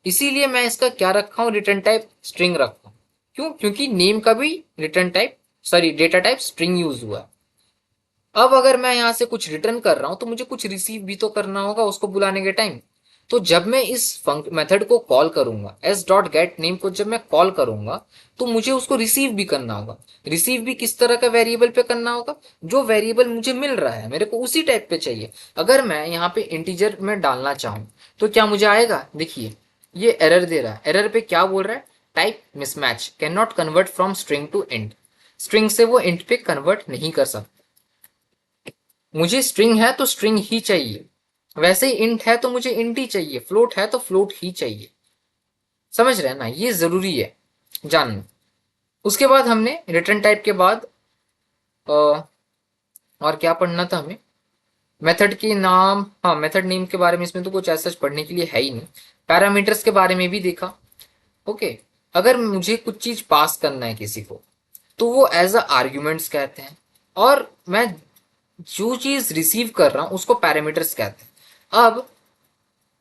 इसीलिए मैं इसका क्या रखा हूं, रिटर्न टाइप स्ट्रिंग रखा हूं। क्यों, क्योंकि नेम का भी return type sorry data type string use हुआ। अब अगर मैं यहां से कुछ रिटर्न कर रहा हूं तो मुझे कुछ रिसीव भी तो करना होगा उसको बुलाने के टाइम। तो जब मैं इस मेथड को कॉल करूंगा, एस डॉट गेट नेम को जब मैं कॉल करूंगा, तो मुझे उसको रिसीव भी करना होगा। रिसीव भी किस तरह का वेरिएबल पे करना होगा, जो वेरिएबल मुझे मिल रहा है मेरे को उसी टाइप पे चाहिए। अगर मैं यहाँ पे इंटीजर में डालना चाहूँ तो क्या मुझे आएगा, देखिए ये एरर दे रहा है। एरर पे क्या बोल रहा है, type mismatch, can not convert from string to int. String से वो इंट पे कन्वर्ट नहीं कर सकता। मुझे स्ट्रिंग है तो स्ट्रिंग ही चाहिए, वैसे ही इंट है तो मुझे इंट ही चाहिए, फ्लोट है तो फ्लोट ही चाहिए। समझ रहे हैं ना, ये जरूरी है जानना। उसके बाद हमने रिटर्न टाइप के बाद और क्या पढ़ना था हमें, मेथड के नाम, हाँ मेथड नेम के बारे में इसमें तो कुछ ऐसा पढ़ने के लिए है ही नहीं। पैरामीटर्स के बारे में भी देखा। ओके, अगर मुझे कुछ चीज पास करना है किसी को, तो वो एज अ आर्ग्यूमेंट्स कहते हैं, और मैं जो चीज़ रिसीव कर रहा हूँ उसको पैरामीटर्स कहते हैं। अब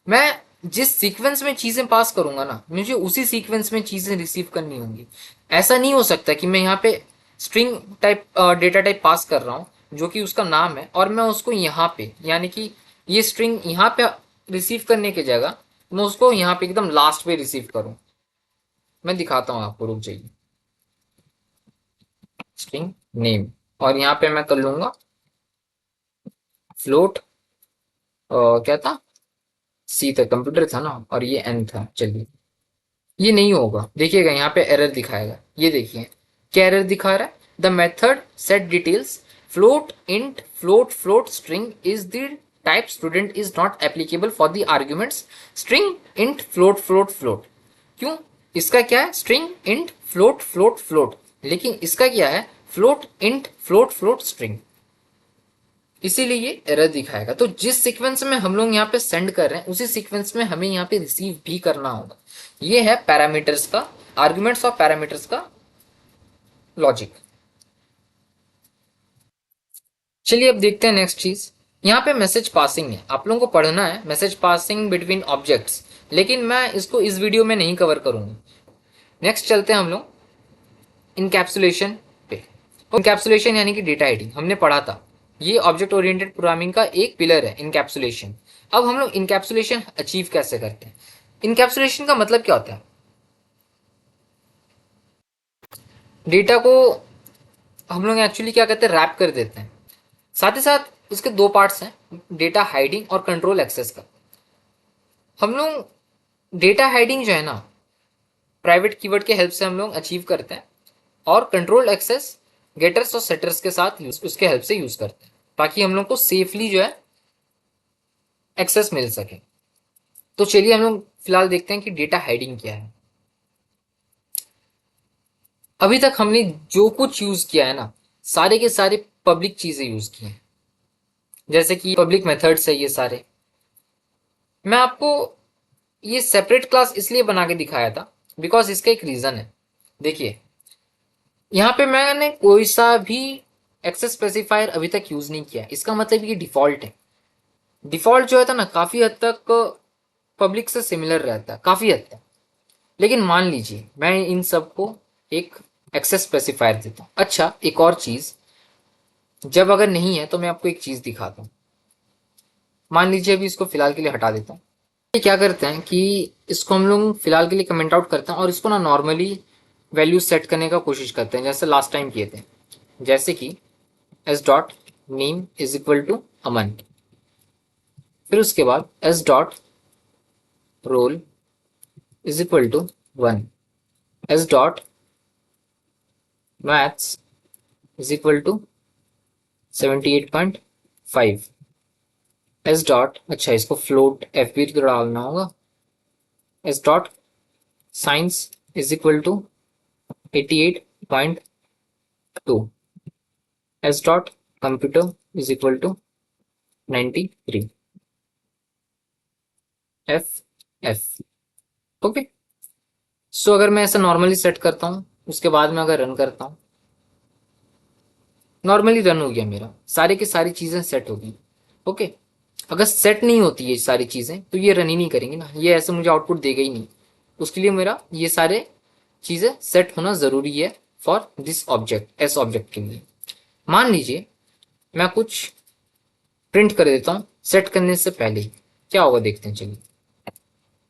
मैं जिस सीक्वेंस में चीज़ें पास करूंगा ना, मुझे उसी सीक्वेंस में चीज़ें रिसीव करनी होंगी। ऐसा नहीं हो सकता कि मैं यहाँ पे स्ट्रिंग टाइप डेटा टाइप पास कर रहा हूँ जो कि उसका नाम है, और मैं उसको यहाँ पे, यानी कि ये स्ट्रिंग यहाँ पे रिसीव करने की जगह मैं उसको यहाँ पे एकदम लास्ट पे रिसीव करूँ। मैं दिखाता हूँ आपको, रुक जाइए। स्ट्रिंग नेम, और यहाँ पे मैं कर लूंगा फ्लोट, क्या था, सी था, कंप्यूटर था ना, और ये एन था। चलिए, ये नहीं होगा, देखिएगा यहाँ पे एरर दिखाएगा। ये देखिए क्या एरर दिखा रहा है। The method set details float int float float string is the type student is not applicable for the arguments string int float float float. क्यों? इसका क्या है, string int float float float, लेकिन इसका क्या है, float int float float string. इसीलिए ये एरर दिखाएगा। तो जिस सीक्वेंस में हम लोग यहाँ पे सेंड कर रहे हैं उसी सीक्वेंस में हमें यहाँ पे रिसीव भी करना होगा। ये है पैरामीटर्स का, आर्ग्यूमेंट्स और पैरामीटर्स का लॉजिक। चलिए अब देखते हैं नेक्स्ट चीज। यहाँ पे मैसेज पासिंग है, आप लोगों को पढ़ना है मैसेज पासिंग बिटवीन ऑब्जेक्ट्स, लेकिन मैं इसको इस वीडियो में नहीं कवर करूंगा। नेक्स्ट चलते हैं हम लोग इनकैप्सुलेशन पे। इनकैप्सुलेशन यानी कि डेटा हाइडिंग हमने पढ़ा था। ये ऑब्जेक्ट ओरिएंटेड प्रोग्रामिंग का एक पिलर है, इनकैप्सुलेशन। अब हम लोग इनकैप्सुलेशन अचीव कैसे करते हैं? इनकैप्सुलेशन का मतलब क्या होता है? डेटा को हम लोग एक्चुअली क्या कहते हैं, रैप कर देते हैं। साथ ही साथ इसके दो पार्ट्स हैं, डेटा हाइडिंग और कंट्रोल एक्सेस का। हम लोग डेटा हाइडिंग जो है ना, प्राइवेट कीवर्ड के हेल्प से हम लोग अचीव करते हैं, और कंट्रोल एक्सेस गेटर्स और सेटर्स के साथ उसके हेल्प से यूज करते हैं, ताकि हम लोग को सेफली जो है एक्सेस मिल सके। तो चलिए हम लोग फिलहाल देखते हैं कि डेटा हाइडिंग क्या है। अभी तक हमने जो कुछ यूज किया है ना, सारे के सारे पब्लिक चीजें यूज की हैं, जैसे कि पब्लिक मेथड्स है ये सारे। मैं आपको ये सेपरेट क्लास इसलिए बना के दिखाया था बिकॉज इसका एक रीजन है। देखिए यहाँ पे मैंने कोई सा भी एक्सेस स्पेसिफायर अभी तक यूज नहीं किया, इसका मतलब ये डिफॉल्ट है। डिफॉल्ट जो है ना, काफी हद तक पब्लिक से सिमिलर रहता है, काफी हद तक। लेकिन मान लीजिए मैं इन सबको एक एक्सेस स्पेसिफायर देता हूँ। अच्छा, एक और चीज, जब अगर नहीं है तो मैं आपको एक चीज दिखाता हूँ। मान लीजिए अभी इसको फिलहाल के लिए हटा देता हूँ। ये क्या करते हैं कि इसको हम लोग फिलहाल के लिए कमेंट आउट करते हैं, और इसको ना नॉर्मली वैल्यू सेट करने का कोशिश करते हैं, जैसे लास्ट टाइम किए थे। जैसे कि S dot name is equal to Aman, फिर उसके बाद S dot roll is equal to 1, S dot maths is equal to 78.5, S dot, अच्छा इसको फ्लोट एफ बी तो डालना होगा, S dot science is equal to 88.2, S dot computer is equal to 93, F F. Okay, so अगर मैं ऐसा normally set करता हूँ, उसके बाद में अगर रन करता हूँ, नॉर्मली रन हो गया मेरा, सारी की सारी चीज़ें सेट हो गई। ओके, अगर सेट नहीं होती ये सारी चीज़ें तो ये रन ही नहीं करेंगी ना, ये ऐसे मुझे आउटपुट देगा ही नहीं। उसके लिए मेरा ये सारे चीज़ें सेट होना ज़रूरी है for this object, S object के लिए। मान लीजिए मैं कुछ प्रिंट कर देता हूँ सेट करने से पहले ही, क्या होगा देखते हैं। चलिए,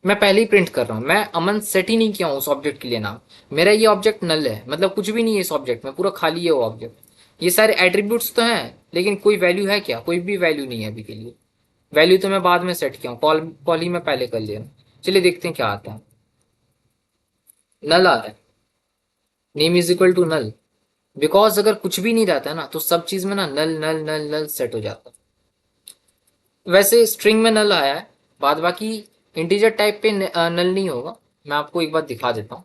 मैं पहले ही प्रिंट कर रहा हूँ, मैं अमन सेट ही नहीं किया हूँ उस ऑब्जेक्ट के लिए नाम। मेरा ये ऑब्जेक्ट नल है, मतलब कुछ भी नहीं है इस ऑब्जेक्ट में, पूरा खाली है वो ऑब्जेक्ट। ये सारे एट्रीब्यूट्स तो हैं लेकिन कोई वैल्यू है क्या? कोई भी वैल्यू नहीं है अभी के लिए। वैल्यू तो मैं बाद में सेट किया हूँ, कॉल ही मैं पहले कर लिया। चलिए देखते हैं क्या आता है। नल आ रहा है, name is equal to null, because अगर कुछ भी नहीं रहता है ना तो सब चीज में ना नल नल नल नल सेट हो जाता है। वैसे स्ट्रिंग में नल आया है, बाद बाकी इंटीजर टाइप पे नल नहीं होगा। मैं आपको एक बार दिखा देता हूँ।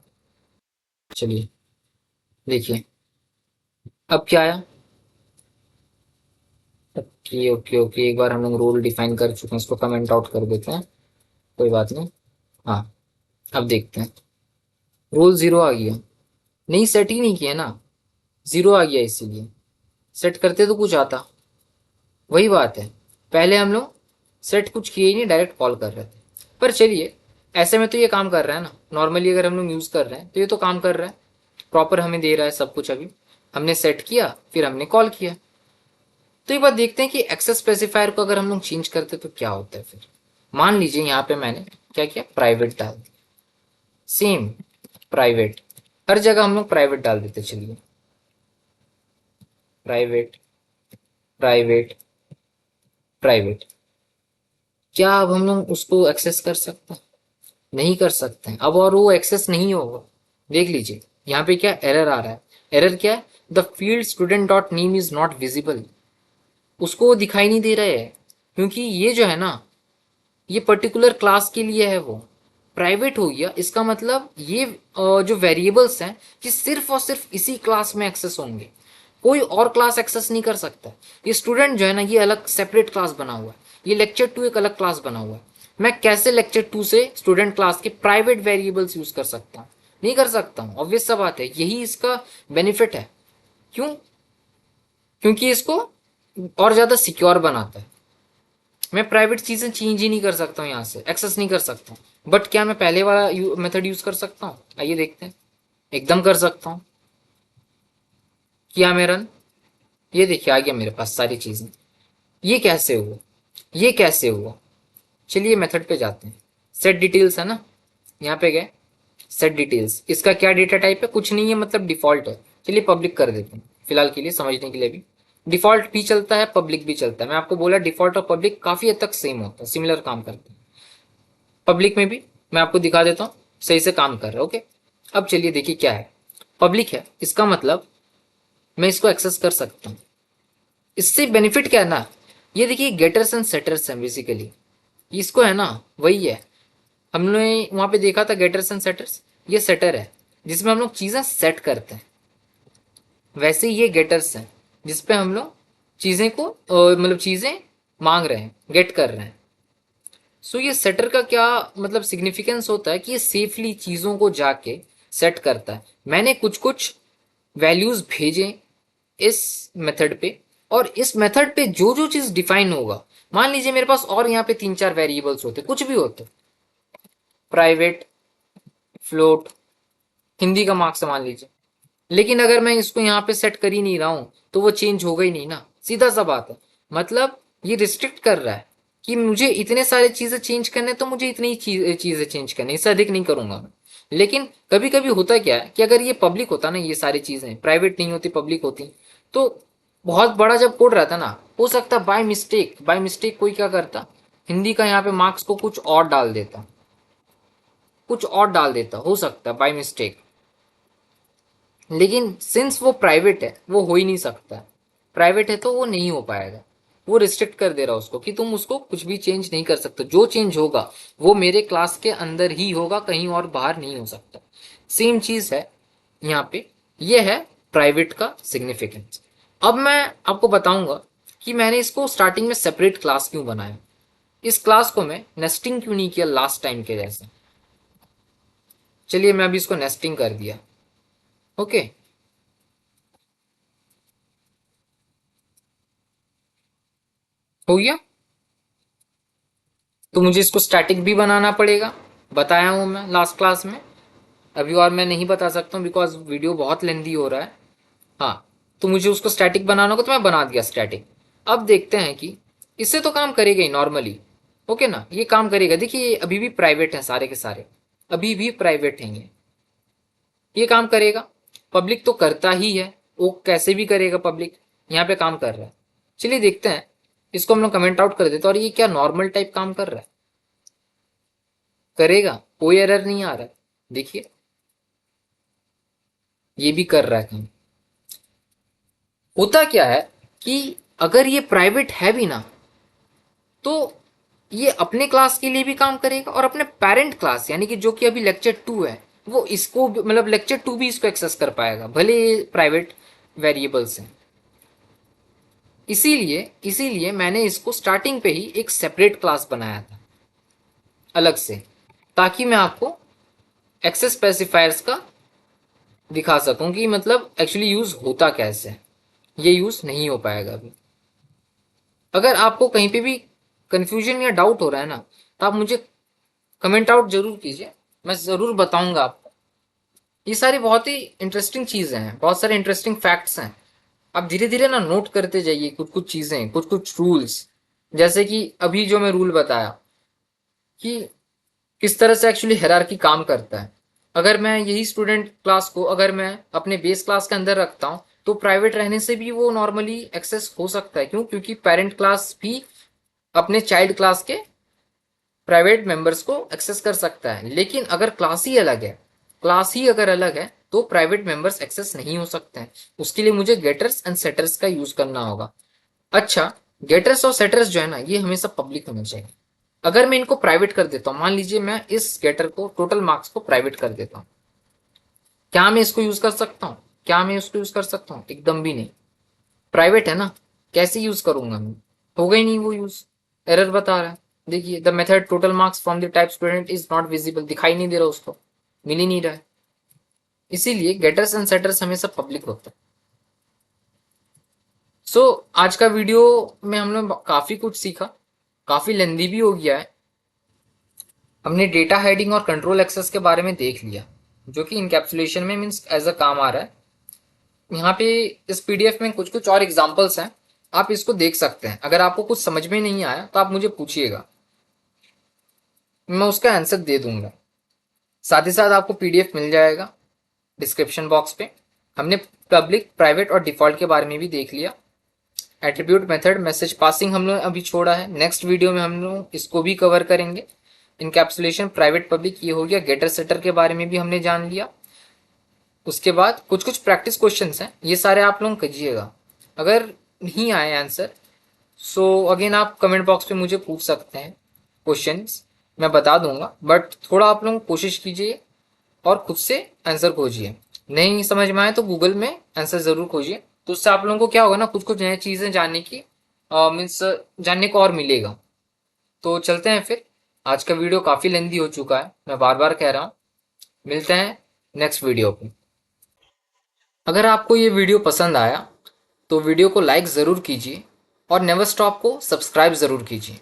चलिए देखिए अब क्या आया। ओके ओके ओके, एक बार हम लोग रोल डिफाइन कर चुके हैं, इसको कमेंट आउट कर देते हैं, कोई बात नहीं। हाँ, अब देखते हैं, रोल 0 आ गया, नहीं सेट ही नहीं किया ना। ज़ीरो आ गया, इसीलिए सेट करते तो कुछ आता। वही बात है, पहले हम लोग सेट कुछ किए ही नहीं, डायरेक्ट कॉल कर रहे थे। पर चलिए, ऐसे में तो ये काम कर रहा है ना, नॉर्मली अगर हम लोग यूज़ कर रहे हैं तो ये तो काम कर रहा है, प्रॉपर हमें दे रहा है सब कुछ। अभी हमने सेट किया, फिर हमने कॉल किया। तो ये बात देखते हैं कि एक्सेस स्पेसिफायर को अगर हम लोग चेंज करते तो क्या होता है फिर। मान लीजिए यहाँ पे मैंने क्या किया, प्राइवेट डाल दिया। सेम प्राइवेट, हर जगह हम लोग प्राइवेट डाल देते। चलिए, प्राइवेट, प्राइवेट, प्राइवेट। क्या अब हम लोग उसको एक्सेस कर सकते हैं? नहीं कर सकते हैं अब, और वो एक्सेस नहीं होगा। देख लीजिए यहाँ पे क्या एरर आ रहा है। एरर क्या है? The field student dot name is not visible. उसको वो दिखाई नहीं दे रहे है, क्योंकि ये जो है ना, ये पर्टिकुलर क्लास के लिए है। वो प्राइवेट हो गया, इसका मतलब ये जो वेरिएबल्स हैं ये सिर्फ और सिर्फ इसी क्लास में एक्सेस होंगे, कोई और क्लास एक्सेस नहीं कर सकता। ये स्टूडेंट जो है ना, ये अलग सेपरेट क्लास बना हुआ है। ये लेक्चर टू एक अलग क्लास बना हुआ है। मैं कैसे लेक्चर टू से स्टूडेंट क्लास के प्राइवेट वेरिएबल्स यूज कर सकता हूँ? नहीं कर सकता हूँ, ऑब्वियस सा बात है। यही इसका बेनिफिट है। क्यों? क्योंकि इसको और ज्यादा सिक्योर बनाता है। मैं प्राइवेट चीजें चेंज ही नहीं कर सकता हूँ, यहाँ से एक्सेस नहीं कर सकता हूँ। बट क्या मैं पहले वाला मेथड यूज कर सकता हूँ? आइए देखते हैं। एकदम कर सकता हूँ। किया मैं रन, ये देखिए आ गया मेरे पास सारी चीजें। ये कैसे हुआ? ये कैसे हुआ? चलिए मेथड पे जाते हैं। सेट डिटेल्स है ना, यहाँ पे गए। सेट डिटेल्स, इसका क्या डेटा टाइप है? कुछ नहीं है, मतलब डिफॉल्ट है। चलिए पब्लिक कर देते हैं फिलहाल के लिए, समझने के लिए भी। डिफॉल्ट भी चलता है, पब्लिक भी चलता है। मैं आपको बोला डिफॉल्ट और पब्लिक काफी हद तक सेम होता है, सिमिलर काम करते हैं। पब्लिक में भी मैं आपको दिखा देता हूँ, सही से काम कर रहा है। ओके, अब चलिए देखिए क्या है। पब्लिक है, इसका मतलब मैं इसको एक्सेस कर सकता हूँ। इससे बेनिफिट क्या है ना, ये देखिए गेटर्स एंड सेटर्स हैं बेसिकली। इसको है ना, वही है, हमने वहां पे देखा था गेटर्स एंड सेटर्स। ये सेटर है जिसमें हम लोग चीजें सेट करते हैं, वैसे ही ये गेटर्स हैं जिसपे हम लोग चीजें को मतलब चीजें मांग रहे हैं, गेट कर रहे हैं। सो ये सेटर का क्या मतलब सिग्निफिकेंस होता है कि ये सेफली चीजों को जाके सेट करता है। मैंने कुछ कुछ वैल्यूज भेजे इस मेथड पे, और इस मेथड पे जो जो चीज डिफाइन होगा, मान लीजिए मेरे पास और यहाँ पे तीन चार वेरिएबल्स होते, कुछ भी होते, प्राइवेट, फ्लोट, हिंदी का मार्क्स मान लीजिए, लेकिन अगर मैं इसको यहाँ पे सेट कर ही नहीं रहा हूं तो वो चेंज होगा ही नहीं ना, सीधा सा बात है। मतलब ये रिस्ट्रिक्ट कर रहा है कि मुझे इतने सारे चीजें चेंज करने, तो मुझे इतनी ही चीजें चेंज करनी, इससे अधिक नहीं करूंगा मैं। लेकिन कभी कभी होता क्या है कि अगर ये पब्लिक होता ना, ये सारी चीजें प्राइवेट नहीं होती पब्लिक होती, तो बहुत बड़ा जब कोड रहता ना, हो सकता बाय मिस्टेक कोई क्या करता, हिंदी का यहाँ पे मार्क्स को कुछ और डाल देता, कुछ और डाल देता, हो सकता है बाय मिस्टेक। लेकिन सिंस वो प्राइवेट है, वो हो ही नहीं सकता। प्राइवेट है तो वो नहीं हो पाएगा। वो रिस्ट्रिक्ट कर दे रहा है उसको कि तुम उसको कुछ भी चेंज नहीं कर सकते, जो चेंज होगा वो मेरे क्लास के अंदर ही होगा, कहीं और बाहर नहीं हो सकता। सेम चीज है यहाँ पे, ये है प्राइवेट का सिग्निफिकेंस। अब मैं आपको बताऊंगा कि मैंने इसको स्टार्टिंग में सेपरेट क्लास क्यों बनाया। इस क्लास को मैं नेस्टिंग क्यों नहीं किया लास्ट टाइम के जैसे। चलिए मैं अभी इसको नेस्टिंग कर दिया। ओके, हो गया। तो मुझे इसको स्टैटिक भी बनाना पड़ेगा, बताया हूँ मैं लास्ट क्लास में। अभी और मैं नहीं बता सकता हूँ बिकॉज वीडियो बहुत लेंदी हो रहा है। हाँ, तो मुझे उसको स्टैटिक बनाना होगा, तो मैं बना दिया स्टैटिक। अब देखते हैं कि इससे तो काम करेगा ही नॉर्मली। ओके ना, ये काम करेगा। देखिए ये अभी भी प्राइवेट है, सारे के सारे अभी भी प्राइवेट हैं ये काम करेगा। पब्लिक तो करता ही है, वो कैसे भी करेगा, पब्लिक यहाँ पे काम कर रहा है। चलिए देखते हैं, इसको हम लोग कमेंट आउट कर देते हैं। और ये क्या नॉर्मल टाइप काम कर रहा है? करेगा, कोई एरर नहीं आ रहा है। देखिए ये भी कर रहा है काम। होता क्या है कि अगर ये प्राइवेट है भी ना, तो ये अपने क्लास के लिए भी काम करेगा, और अपने पेरेंट क्लास यानी कि जो कि अभी लेक्चर टू है, वो इसको मतलब लेक्चर टू भी इसको एक्सेस कर पाएगा, भले ये प्राइवेट वेरिएबल्स हैं। इसीलिए इसीलिए मैंने इसको स्टार्टिंग पे ही एक सेपरेट क्लास बनाया था अलग से, ताकि मैं आपको एक्सेस स्पेसिफायर्स का दिखा सकूं कि मतलब एक्चुअली यूज़ होता कैसे है। ये यूज़ नहीं हो पाएगा अभी। अगर आपको कहीं पे भी कन्फ्यूजन या डाउट हो रहा है ना, तो आप मुझे कमेंट आउट जरूर कीजिए, मैं ज़रूर बताऊंगा आपको। ये सारी बहुत ही इंटरेस्टिंग चीज़ें हैं, बहुत सारे इंटरेस्टिंग फैक्ट्स हैं। आप धीरे धीरे ना नोट करते जाइए कुछ कुछ चीज़ें, कुछ कुछ रूल्स। जैसे कि अभी जो मैं रूल बताया कि किस तरह से एक्चुअली हायरार्की काम करता है। अगर मैं यही स्टूडेंट क्लास को अगर मैं अपने बेस क्लास के अंदर रखता हूँ, तो प्राइवेट रहने से भी वो नॉर्मली एक्सेस हो सकता है। क्यों? क्योंकि पेरेंट क्लास भी अपने चाइल्ड क्लास के प्राइवेट मेंबर्स को एक्सेस कर सकता है। लेकिन अगर क्लास ही अलग है, क्लास ही अगर अलग है, तो प्राइवेट मेंबर्स एक्सेस नहीं हो सकते हैं। उसके लिए मुझे गेटर्स एंड सेटर्स का यूज करना होगा। अच्छा, गेटर्स और सेटर्स जो है ना, ये हमेशा पब्लिक होने चाहिए। अगर मैं इनको प्राइवेट कर देता हूँ, मान लीजिए मैं इस गेटर को टोटल मार्क्स को प्राइवेट कर देता हूँ, क्या मैं इसको यूज कर सकता हूँ? क्या मैं इसको यूज कर सकता हूँ? एकदम भी नहीं। प्राइवेट है ना, कैसे यूज करूंगा मैं? होगा ही नहीं वो यूज। एरर बता रहा है। देखिए, the method total marks from the type student is not visible, दिखाई नहीं दे रहा उसको, मिल ही नहीं रहा है। इसीलिए गेटर्स एंड सेटर्स हमेशा पब्लिक होता है। सो आज का वीडियो में हमने काफी कुछ सीखा, काफी लेंदी भी हो गया है। हमने डेटा हाइडिंग और कंट्रोल एक्सेस के बारे में देख लिया, जो कि इनकैप्सुलेशन में मीन्स एज अ काम आ रहा है। यहाँ पे इस पीडीएफ में कुछ कुछ और एग्जांपल्स हैं, आप इसको देख सकते हैं। अगर आपको कुछ समझ में नहीं आया तो आप मुझे पूछिएगा, मैं उसका आंसर दे दूंगा। साथ ही साथ आपको पीडीएफ मिल जाएगा डिस्क्रिप्शन बॉक्स पे। हमने पब्लिक, प्राइवेट और डिफॉल्ट के बारे में भी देख लिया। एट्रीब्यूट मेथड, मैसेज पासिंग हम लोग अभी छोड़ा है, नेक्स्ट वीडियो में हम लोग इसको भी कवर करेंगे। इनकैप्सुलेशन, प्राइवेट पब्लिक, ये हो गया। गेटर सेटर के बारे में भी हमने जान लिया। उसके बाद कुछ कुछ प्रैक्टिस क्वेश्चंस हैं, ये सारे आप लोग कीजिएगा। अगर नहीं आए आंसर, सो अगेन आप कमेंट बॉक्स पे मुझे पूछ सकते हैं क्वेश्चंस, मैं बता दूंगा। बट थोड़ा आप लोग कोशिश कीजिए और खुद से आंसर खोजिए। नहीं समझ में आए तो गूगल में आंसर जरूर खोजिए, तो उससे आप लोगों को क्या होगा ना, कुछ कुछ नई चीज़ें जानने की मीन्स जानने को और मिलेगा। तो चलते हैं फिर। आज का वीडियो काफ़ी लेंदी हो चुका है, मैं बार बार कह रहा हूँ। मिलते हैं नेक्स्ट वीडियो पे। अगर आपको ये वीडियो पसंद आया तो वीडियो को लाइक ज़रूर कीजिए और नेवर स्टॉप को सब्सक्राइब ज़रूर कीजिए।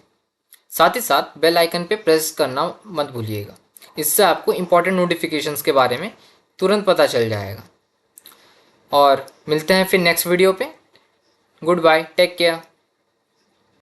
साथ ही साथ बेल आइकन पे प्रेस करना मत भूलिएगा, इससे आपको इंपॉर्टेंट नोटिफिकेशंस के बारे में तुरंत पता चल जाएगा। और मिलते हैं फिर नेक्स्ट वीडियो पे। Goodbye, take care.